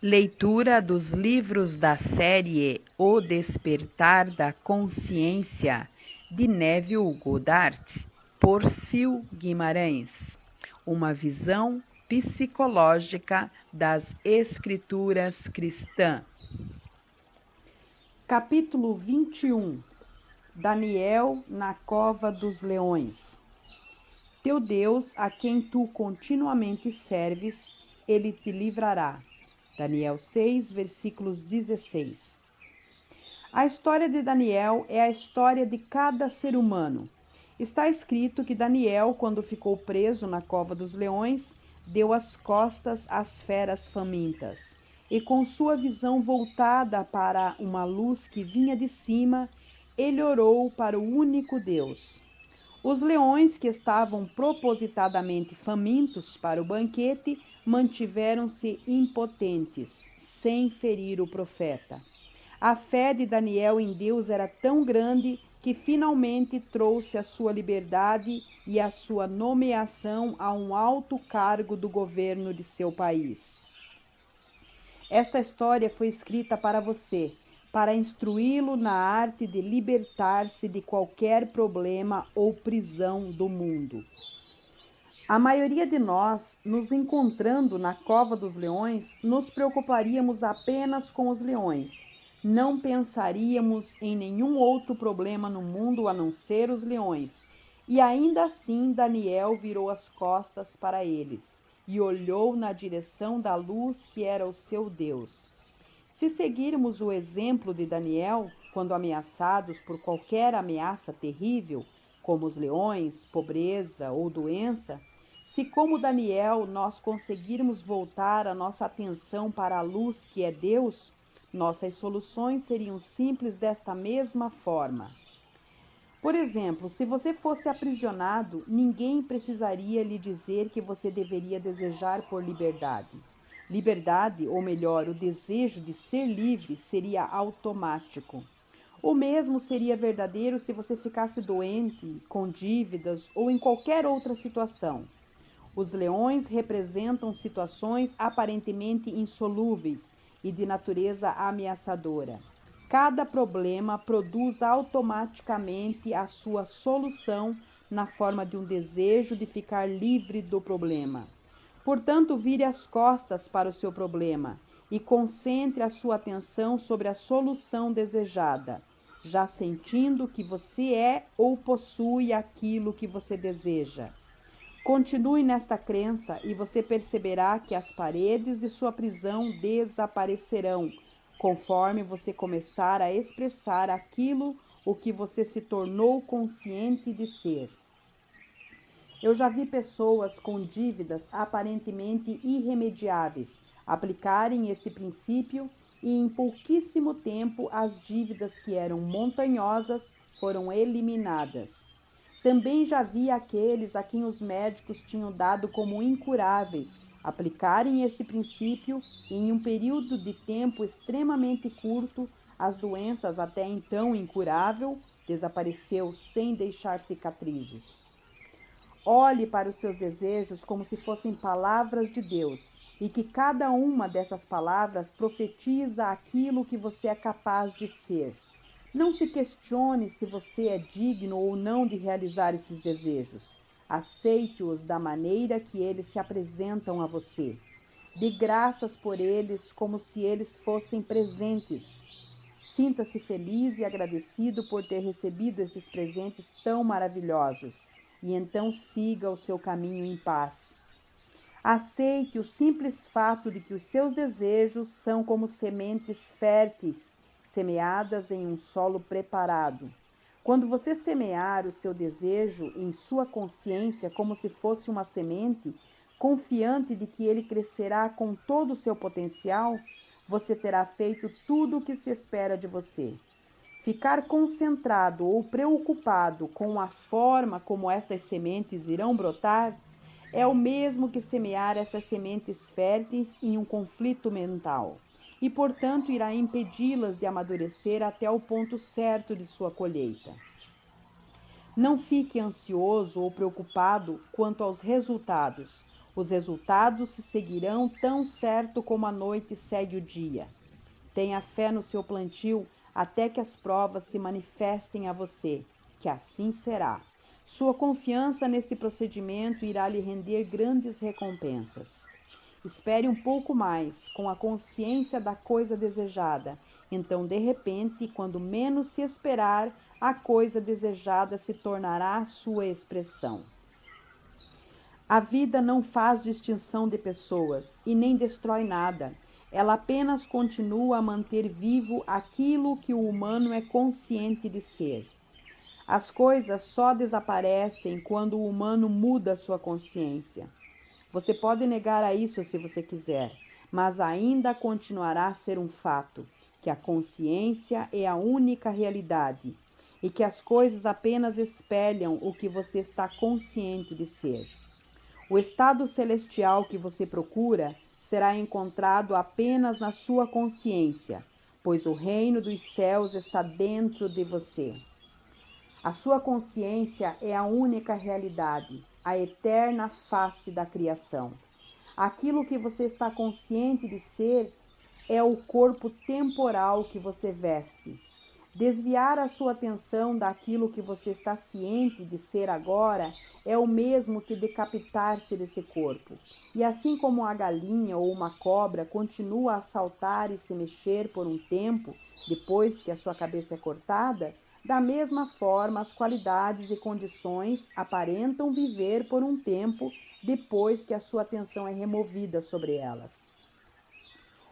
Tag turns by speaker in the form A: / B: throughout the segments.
A: Leitura dos livros da série O Despertar da Consciência, de Neville Goddard, por Sil Guimarães. Uma visão psicológica das Escrituras cristãs. Capítulo 21. Daniel na cova dos leões. Teu Deus, a quem tu continuamente serves, ele te livrará. Daniel 6, versículos 16. A história de Daniel é a história de cada ser humano. Está escrito que Daniel, quando ficou preso na cova dos leões, deu as costas às feras famintas, e com sua visão voltada para uma luz que vinha de cima, ele orou para o único Deus. Os leões, que estavam propositadamente famintos para o banquete, mantiveram-se impotentes, sem ferir o profeta. A fé de Daniel em Deus era tão grande que finalmente trouxe a sua liberdade e a sua nomeação a um alto cargo do governo de seu país. Esta história foi escrita para você, para instruí-lo na arte de libertar-se de qualquer problema ou prisão do mundo. A maioria de nós, nos encontrando na cova dos leões, nos preocuparíamos apenas com os leões. Não pensaríamos em nenhum outro problema no mundo a não ser os leões. E ainda assim Daniel virou as costas para eles e olhou na direção da luz que era o seu Deus. Se seguirmos o exemplo de Daniel, quando ameaçados por qualquer ameaça terrível, como os leões, pobreza ou doença, se como Daniel nós conseguirmos voltar a nossa atenção para a luz que é Deus, nossas soluções seriam simples desta mesma forma. Por exemplo, se você fosse aprisionado, ninguém precisaria lhe dizer que você deveria desejar por liberdade. Liberdade, ou melhor, o desejo de ser livre, seria automático. O mesmo seria verdadeiro se você ficasse doente, com dívidas ou em qualquer outra situação. Os leões representam situações aparentemente insolúveis e de natureza ameaçadora. Cada problema produz automaticamente a sua solução na forma de um desejo de ficar livre do problema. Portanto, vire as costas para o seu problema e concentre a sua atenção sobre a solução desejada, já sentindo que você é ou possui aquilo que você deseja. Continue nesta crença e você perceberá que as paredes de sua prisão desaparecerão, conforme você começar a expressar aquilo o que você se tornou consciente de ser. Eu já vi pessoas com dívidas aparentemente irremediáveis aplicarem este princípio e em pouquíssimo tempo as dívidas que eram montanhosas foram eliminadas. Também já vi aqueles a quem os médicos tinham dado como incuráveis aplicarem este princípio e em um período de tempo extremamente curto, as doenças até então incurável desapareceu sem deixar cicatrizes. Olhe para os seus desejos como se fossem palavras de Deus e que cada uma dessas palavras profetiza aquilo que você é capaz de ser. Não se questione se você é digno ou não de realizar esses desejos. Aceite-os da maneira que eles se apresentam a você. Dê graças por eles como se eles fossem presentes. Sinta-se feliz e agradecido por ter recebido esses presentes tão maravilhosos. E então siga o seu caminho em paz. Aceite o simples fato de que os seus desejos são como sementes férteis, semeadas em um solo preparado. Quando você semear o seu desejo em sua consciência como se fosse uma semente, confiante de que ele crescerá com todo o seu potencial, você terá feito tudo o que se espera de você. Ficar concentrado ou preocupado com a forma como estas sementes irão brotar é o mesmo que semear estas sementes férteis em um conflito mental e, portanto, irá impedi-las de amadurecer até o ponto certo de sua colheita. Não fique ansioso ou preocupado quanto aos resultados. Os resultados se seguirão tão certo como a noite segue o dia. Tenha fé no seu plantio até que as provas se manifestem a você, que assim será. Sua confiança neste procedimento irá lhe render grandes recompensas. Espere um pouco mais, com a consciência da coisa desejada. Então, de repente, quando menos se esperar, a coisa desejada se tornará a sua expressão. A vida não faz distinção de pessoas e nem destrói nada. Ela apenas continua a manter vivo aquilo que o humano é consciente de ser. As coisas só desaparecem quando o humano muda sua consciência. Você pode negar a isso se você quiser, mas ainda continuará a ser um fato, que a consciência é a única realidade e que as coisas apenas espelham o que você está consciente de ser. O estado celestial que você procura será encontrado apenas na sua consciência, pois o reino dos céus está dentro de você. A sua consciência é a única realidade, a eterna face da criação. Aquilo que você está consciente de ser é o corpo temporal que você veste. Desviar a sua atenção daquilo que você está ciente de ser agora é o mesmo que decapitar-se desse corpo. E assim como a galinha ou uma cobra continua a saltar e se mexer por um tempo depois que a sua cabeça é cortada, da mesma forma as qualidades e condições aparentam viver por um tempo depois que a sua atenção é removida sobre elas.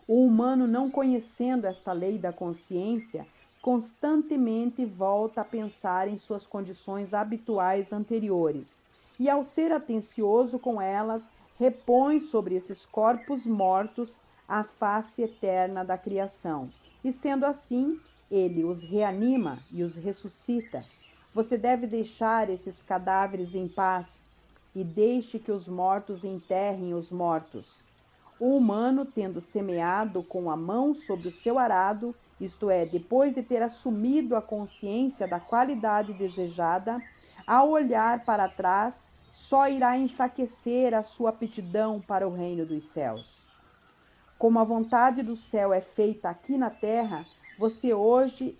A: O humano, não conhecendo esta lei da consciência, constantemente volta a pensar em suas condições habituais anteriores e, ao ser atencioso com elas, repõe sobre esses corpos mortos a face eterna da criação. E, sendo assim, ele os reanima e os ressuscita. Você deve deixar esses cadáveres em paz e deixe que os mortos enterrem os mortos. O humano, tendo semeado com a mão sobre o seu arado, isto é, depois de ter assumido a consciência da qualidade desejada, ao olhar para trás, só irá enfraquecer a sua aptidão para o reino dos céus. Como a vontade do céu é feita aqui na terra, você hoje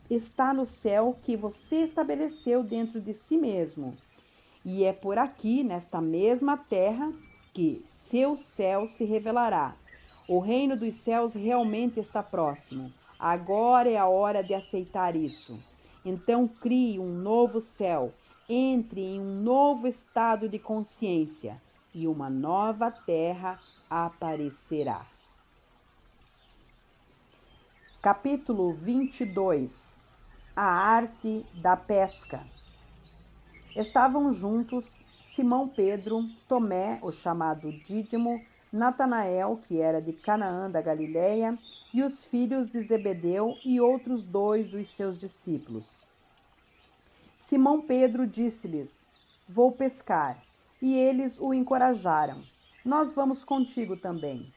A: está no céu que você estabeleceu dentro de si mesmo. E é por aqui, nesta mesma terra, que seu céu se revelará. O reino dos céus realmente está próximo. Agora é a hora de aceitar isso. Então crie um novo céu, entre em um novo estado de consciência e uma nova terra aparecerá. Capítulo 22. A arte da pesca. Estavam juntos Simão Pedro, Tomé, o chamado Dídimo, Natanael, que era de Canaã da Galiléia, e os filhos de Zebedeu e outros 2 dos seus discípulos. Simão Pedro disse-lhes: Vou pescar. E eles o encorajaram: Nós vamos contigo também.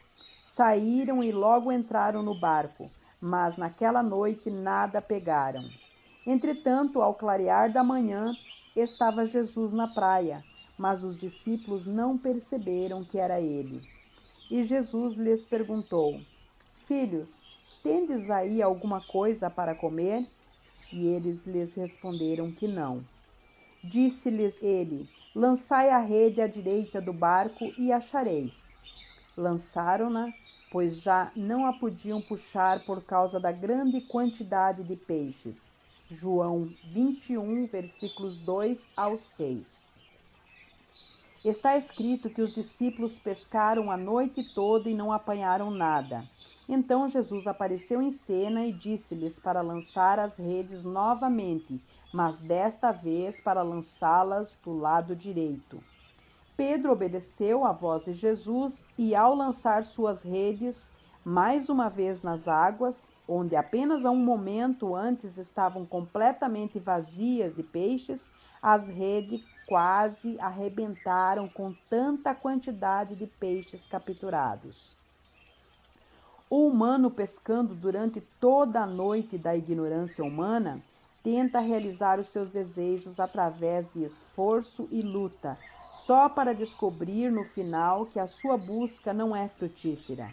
A: Saíram e logo entraram no barco, mas naquela noite nada pegaram. Entretanto, ao clarear da manhã, estava Jesus na praia, mas os discípulos não perceberam que era ele. E Jesus lhes perguntou: Filhos, tendes aí alguma coisa para comer? E eles lhes responderam que não. Disse-lhes ele: Lançai a rede à direita do barco e achareis. Lançaram-na, pois já não a podiam puxar por causa da grande quantidade de peixes. João 21, versículos 2 ao 6. Está escrito que os discípulos pescaram a noite toda e não apanharam nada. Então Jesus apareceu em cena e disse-lhes para lançar as redes novamente, mas desta vez para lançá-las do lado direito. Pedro obedeceu à voz de Jesus e, ao lançar suas redes mais uma vez nas águas, onde apenas há um momento antes estavam completamente vazias de peixes, as redes quase arrebentaram com tanta quantidade de peixes capturados. O humano, pescando durante toda a noite da ignorância humana, tenta realizar os seus desejos através de esforço e luta, só para descobrir no final que a sua busca não é frutífera.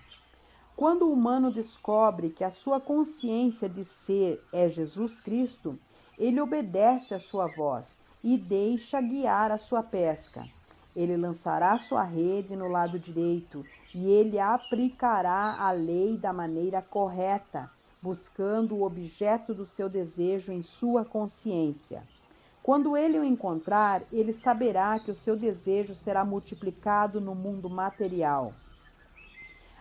A: Quando o humano descobre que a sua consciência de ser é Jesus Cristo, ele obedece à sua voz e deixa guiar a sua pesca. Ele lançará sua rede no lado direito e ele aplicará a lei da maneira correta, buscando o objeto do seu desejo em sua consciência. Quando ele o encontrar, ele saberá que o seu desejo será multiplicado no mundo material.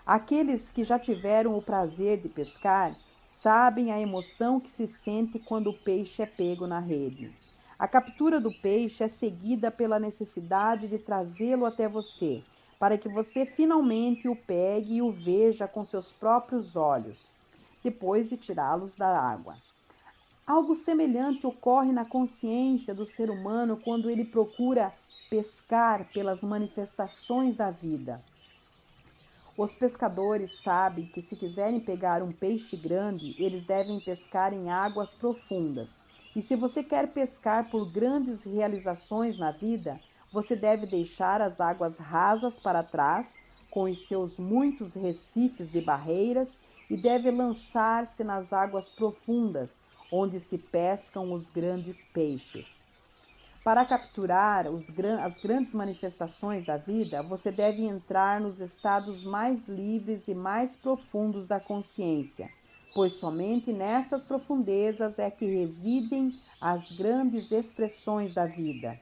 A: Aqueles que já tiveram o prazer de pescar sabem a emoção que se sente quando o peixe é pego na rede. A captura do peixe é seguida pela necessidade de trazê-lo até você, para que você finalmente o pegue e o veja com seus próprios olhos, depois de tirá-los da água. Algo semelhante ocorre na consciência do ser humano quando ele procura pescar pelas manifestações da vida. Os pescadores sabem que se quiserem pegar um peixe grande, eles devem pescar em águas profundas. E se você quer pescar por grandes realizações na vida, você deve deixar as águas rasas para trás, com os seus muitos recifes de barreiras, e deve lançar-se nas águas profundas, onde se pescam os grandes peixes. Para capturar as grandes manifestações da vida, você deve entrar nos estados mais livres e mais profundos da consciência, pois somente nestas profundezas é que residem as grandes expressões da vida.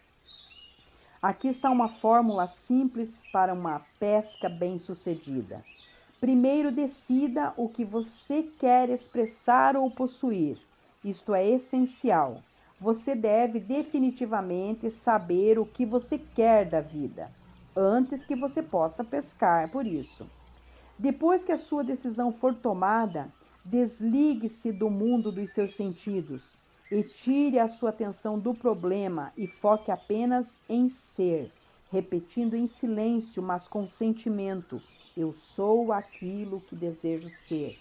A: Aqui está uma fórmula simples para uma pesca bem-sucedida. Primeiro, decida o que você quer expressar ou possuir. Isto é essencial. Você deve definitivamente saber o que você quer da vida, antes que você possa pescar por isso. Depois que a sua decisão for tomada, desligue-se do mundo dos seus sentidos e tire a sua atenção do problema e foque apenas em ser, repetindo em silêncio, mas com sentimento: eu sou aquilo que desejo ser.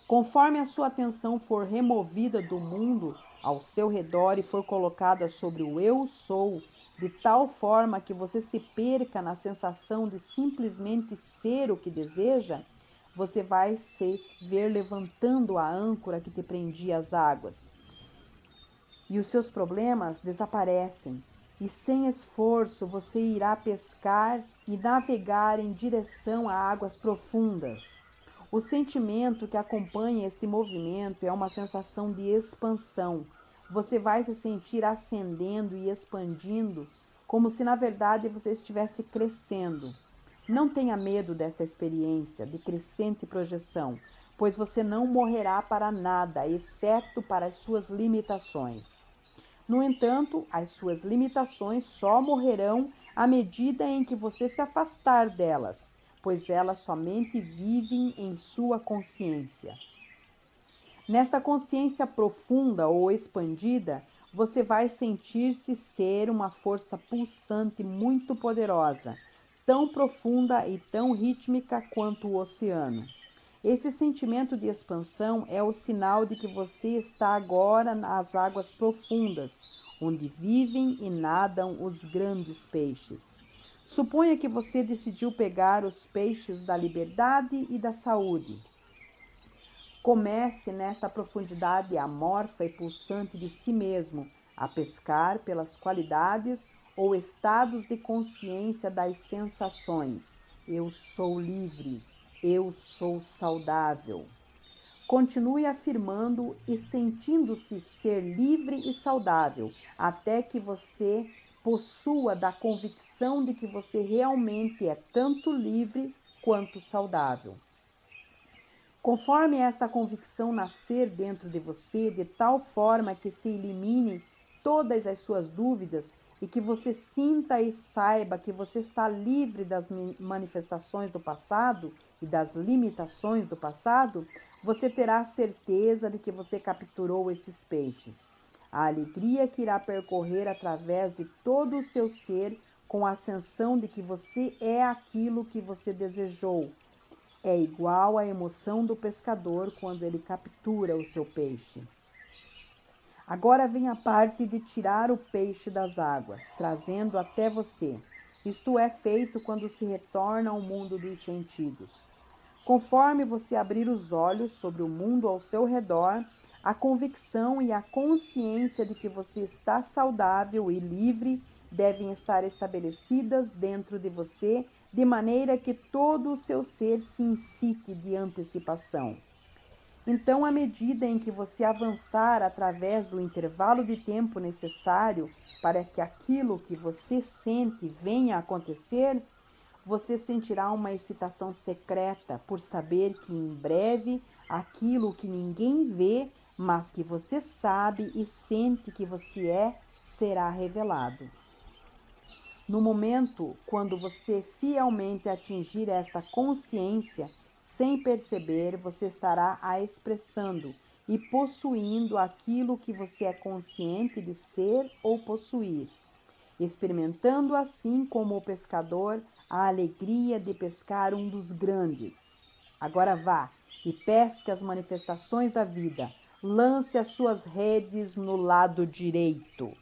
A: Conforme a sua atenção for removida do mundo ao seu redor e for colocada sobre o eu sou, de tal forma que você se perca na sensação de simplesmente ser o que deseja, você vai se ver levantando a âncora que te prendia às águas. E os seus problemas desaparecem, e sem esforço você irá pescar e navegar em direção a águas profundas. O sentimento que acompanha este movimento é uma sensação de expansão. Você vai se sentir ascendendo e expandindo, como se na verdade você estivesse crescendo. Não tenha medo desta experiência de crescente projeção, pois você não morrerá para nada, exceto para as suas limitações. No entanto, as suas limitações só morrerão à medida em que você se afastar delas, pois elas somente vivem em sua consciência. Nesta consciência profunda ou expandida, você vai sentir-se ser uma força pulsante muito poderosa, tão profunda e tão rítmica quanto o oceano. Esse sentimento de expansão é o sinal de que você está agora nas águas profundas, onde vivem e nadam os grandes peixes. Suponha que você decidiu pegar os peixes da liberdade e da saúde. Comece nesta profundidade amorfa e pulsante de si mesmo a pescar pelas qualidades ou estados de consciência das sensações. Eu sou livre, eu sou saudável. Continue afirmando e sentindo-se ser livre e saudável, até que você possua da convicção de que você realmente é tanto livre quanto saudável. Conforme esta convicção nascer dentro de você, de tal forma que se elimine todas as suas dúvidas e que você sinta e saiba que você está livre das manifestações do passado e das limitações do passado, você terá certeza de que você capturou esses peixes. A alegria que irá percorrer através de todo o seu ser com a sensação de que você é aquilo que você desejou é igual à emoção do pescador quando ele captura o seu peixe. Agora vem a parte de tirar o peixe das águas, trazendo até você. Isto é feito quando se retorna ao mundo dos sentidos. Conforme você abrir os olhos sobre o mundo ao seu redor, a convicção e a consciência de que você está saudável e livre devem estar estabelecidas dentro de você, de maneira que todo o seu ser se incite de antecipação. Então, à medida em que você avançar através do intervalo de tempo necessário para que aquilo que você sente venha a acontecer, você sentirá uma excitação secreta por saber que em breve aquilo que ninguém vê, mas que você sabe e sente que você é, será revelado. No momento quando você fielmente atingir esta consciência, sem perceber, você estará a expressando e possuindo aquilo que você é consciente de ser ou possuir, experimentando assim como o pescador a alegria de pescar um dos grandes. Agora vá e pesque as manifestações da vida. Lance as suas redes no lado direito.